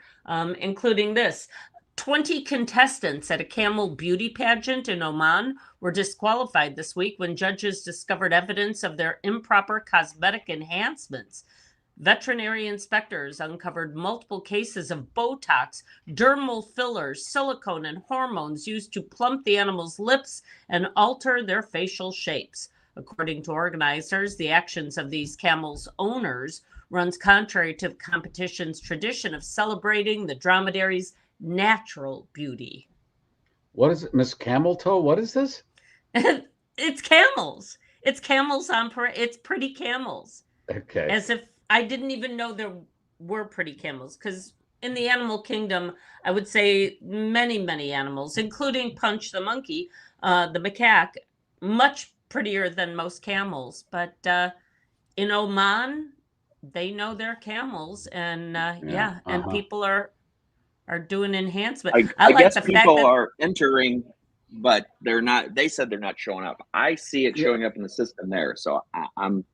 including this. 20 contestants at a camel beauty pageant in Oman were disqualified this week when judges discovered evidence of their improper cosmetic enhancements. Veterinary inspectors uncovered multiple cases of Botox, dermal fillers, silicone, and hormones used to plump the animal's lips and alter their facial shapes. According to organizers, the actions of these camels' owners runs contrary to the competition's tradition of celebrating the dromedary's natural beauty.
What is it, Miss Camel Toe? What is this?
It's camels. It's camels on parade. It's pretty camels.
Okay.
As if I didn't even know there were pretty camels, because in the animal kingdom, I would say many, many animals, including Punch the monkey, the macaque, much prettier than most camels. But in Oman, they know they're camels, and and people are doing enhancement.
I
like
guess
the
people
fact that
are entering, but they're not. They said they're not showing up. I see it showing up in the system there, so I'm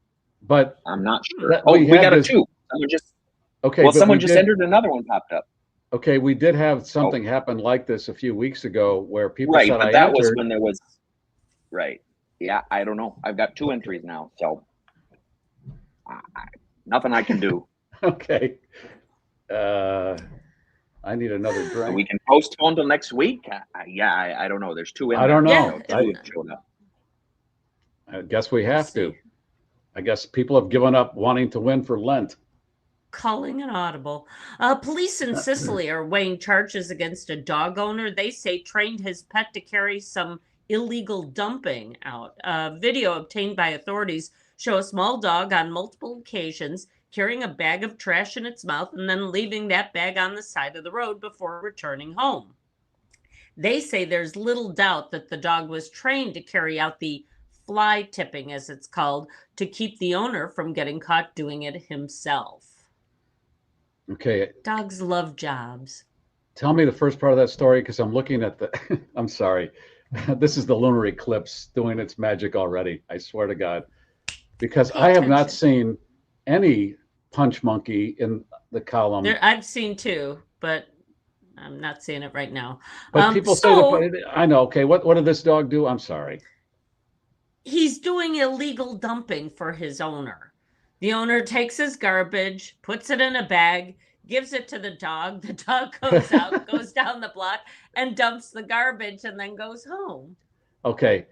not sure. We got a 2. Someone just someone just entered another one popped up.
Okay, we did have something happen like this a few weeks ago where people said
but
I
that
entered.
was when there was Yeah, I don't know. I've got 2 entries now, so nothing I can do.
Okay. I need another drink.
We can postpone till next week. I don't know. There's 2 in
I don't know.
So 2 have showed up.
I guess we have to. I guess people have given up wanting to win for Lent.
Calling an audible. Police in Sicily are weighing charges against a dog owner they say trained his pet to carry some illegal dumping out. Video obtained by authorities show a small dog on multiple occasions carrying a bag of trash in its mouth and then leaving that bag on the side of the road before returning home. They say there's little doubt that the dog was trained to carry out the fly tipping, as it's called, to keep the owner from getting caught doing it himself.
Okay.
Dogs love jobs.
Tell me the first part of that story, because I'm looking at the, I'm sorry. This is the lunar eclipse doing its magic already. I swear to God. Because I have not seen any Punch Monkey in the column.
I've seen 2, but I'm not seeing it right now.
But people say that, I know. Okay, what did this dog do? I'm sorry.
He's doing illegal dumping for his owner. The owner takes his garbage, puts it in a bag, gives it to the dog. The dog goes out, goes down the block, and dumps the garbage, and then goes home.
Okay.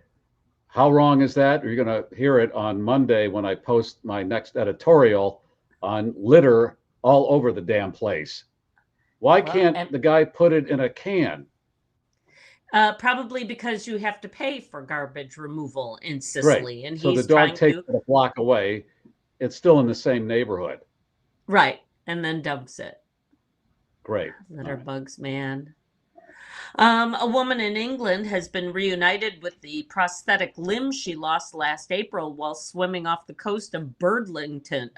How wrong is that? You're going to hear it on Monday when I post my next editorial on litter all over the damn place. Why can't the guy put it in a can?
Probably because you have to pay for garbage removal in
Great.
Sicily, and
So the
he's
dog
trying
takes
to,
it a block away. It's still in the same neighborhood.
right, and then dumps it.
Great.
Litter
All right.
bugs, man. A woman in England has been reunited with the prosthetic limb she lost last April while swimming off the coast of Bridlington.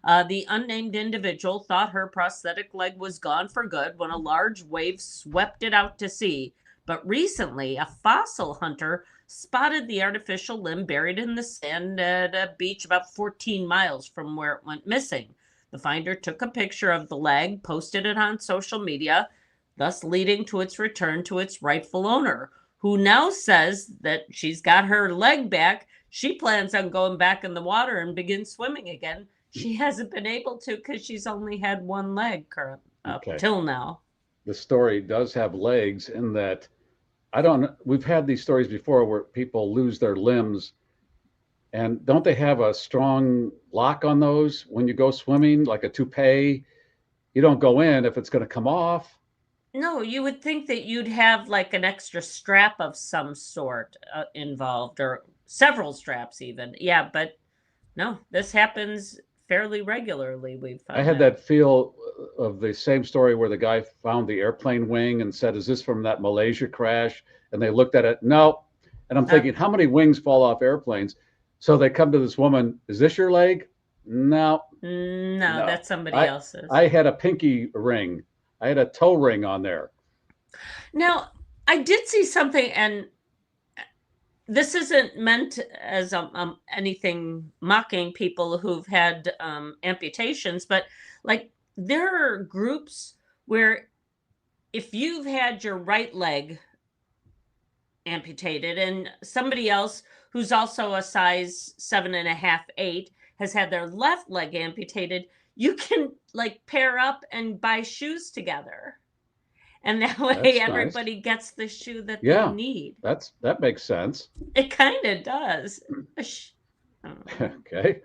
The unnamed individual thought her prosthetic leg was gone for good when a large wave swept it out to sea. But recently, a fossil hunter spotted the artificial limb buried in the sand at a beach about 14 miles from where it went missing. The finder took a picture of the leg, posted it on social media, thus leading to its return to its rightful owner, who now says that she's got her leg back. She plans on going back in the water and begin swimming again. She hasn't been able to because she's only had one leg up till now.
The story does have legs in that we've had these stories before where people lose their limbs, and don't they have a strong lock on those when you go swimming, like a toupee? You don't go in if it's going to come off.
No, you would think that you'd have like an extra strap of some sort involved, or several straps even. Yeah, but no, this happens fairly regularly. We've found
I had that feel of the same story where the guy found the airplane wing and said, "Is this from that Malaysia crash?" And they looked at it, no. And I'm thinking, how many wings fall off airplanes? So they come to this woman, "Is this your leg?" No.
No, that's somebody else's.
I had a pinky ring. I had a toe ring on there.
Now, I did see something, and this isn't meant as anything mocking people who've had amputations, but like there are groups where if you've had your right leg amputated and somebody else who's also a size 7.5, 8 has had their left leg amputated, you can like pair up and buy shoes together. And that way everybody gets the shoe that they need.
That makes sense.
It kind of does.
Okay.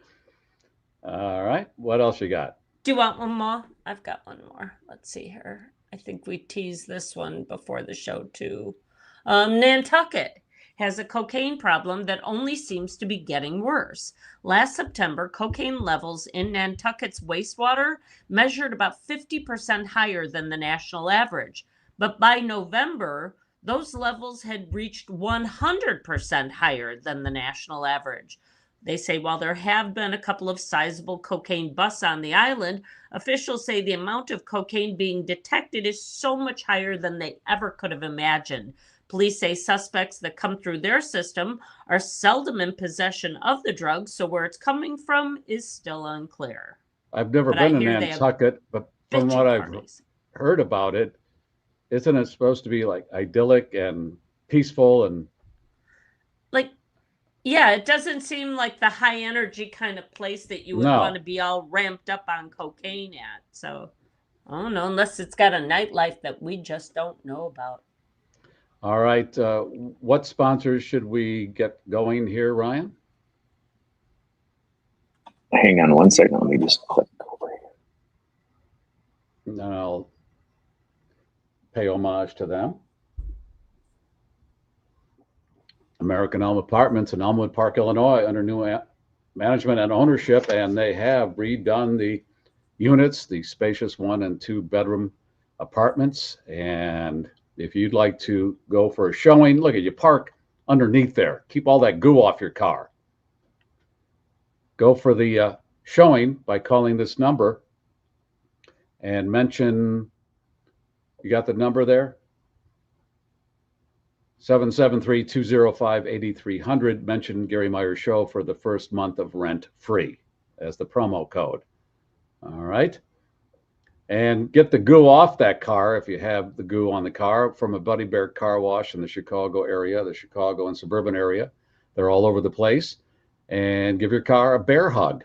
All right. What else you got?
Do you want one more? I've got one more. Let's see here. I think we teased this one before the show too. Nantucket has a cocaine problem that only seems to be getting worse. Last September, cocaine levels in Nantucket's wastewater measured about 50% higher than the national average. But by November, those levels had reached 100% higher than the national average. They say while there have been a couple of sizable cocaine busts on the island, officials say the amount of cocaine being detected is so much higher than they ever could have imagined. Police say suspects that come through their system are seldom in possession of the drugs, so where it's coming from is still unclear.
I've never been in Nantucket, but from what I've heard about it, isn't it supposed to be like idyllic and peaceful and
like, yeah, it doesn't seem like the high energy kind of place that you would want to be all ramped up on cocaine at. So I don't know, unless it's got a nightlife that we just don't know about.
All right. What sponsors should we get going here, Ryan?
Hang on one second. Let me just click over here.
And then I'll pay homage to them. American Elm Apartments in Elmwood Park, Illinois, under new management and ownership, and they have redone the units, the spacious 1- and 2-bedroom apartments. And if you'd like to go for a showing, look at you park underneath there. Keep all that goo off your car. Go for the showing by calling this number and mention, you got the number there? 773-205-8300. Mention Garry Meier Show for the first month of rent free as the promo code. All right. And get the goo off that car if you have the goo on the car from a Buddy Bear car wash in the Chicago area, the Chicago and suburban area. They're all over the place. And give your car a bear hug.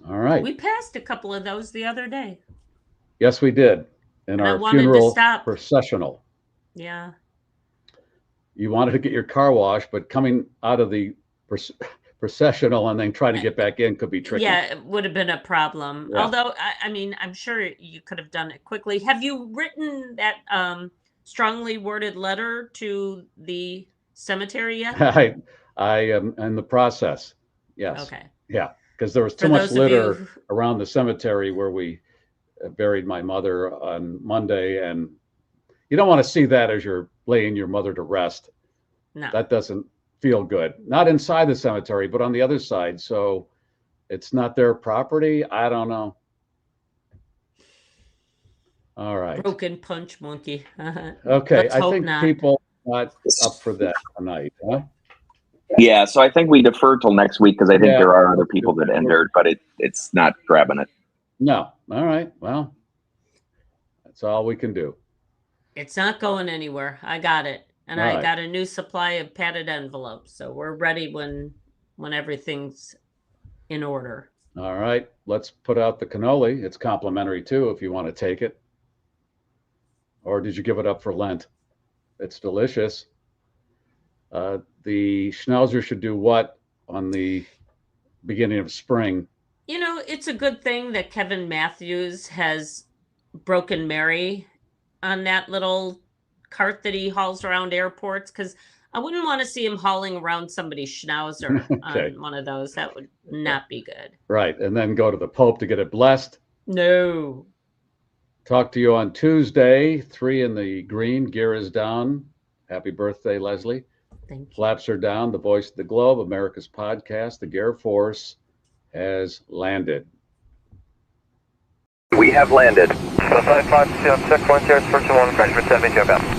All right.
We passed a couple of those the other day.
Yes, we did. In our funeral processional.
Yeah.
You wanted to get your car washed, but coming out of the processional and then try to get back in could be tricky.
Yeah, it would have been a problem.
Yeah.
Although, I mean, I'm sure you could have done it quickly. Have you written that strongly worded letter to the cemetery yet?
I am in the process. Yes.
Okay.
Yeah, because there was too
For
much
those of
litter
you
around the cemetery where we buried my mother on Monday, and you don't want to see that as you're laying your mother to rest.
No.
That doesn't feel good. Not inside the cemetery, but on the other side. So it's not their property. I don't know. All right.
Broken punch monkey.
Okay.
Let's
I
hope
think
not.
people are not up for that tonight, huh?
Yeah, so I think we defer till next week because I think
Yeah.
there are other people that entered, but it's not grabbing it.
No. All right. Well, that's all we can do.
It's not going anywhere. I got it. And
All
I
right.
got a new supply of padded envelopes. So we're ready when everything's in order.
All right. Let's put out the cannoli. It's complimentary too if you want to take it. Or did you give it up for Lent? It's delicious. The Schnauzer should do what on the beginning of spring?
You know, it's a good thing that Kevin Matthews has Broken Mary on that little cart that he hauls around airports, because I wouldn't want to see him hauling around somebody's Schnauzer
Okay.
on one of those. That would not be good.
Right. And then go to the Pope to get it blessed.
No.
Talk to you on Tuesday, 3 in the green. Gear is down. Happy birthday, Leslie.
Thank you.
Flaps are down. The voice of the globe, America's podcast, the GarrForce has landed.
We have landed. 556, 1 0, 1, graduate 72 about.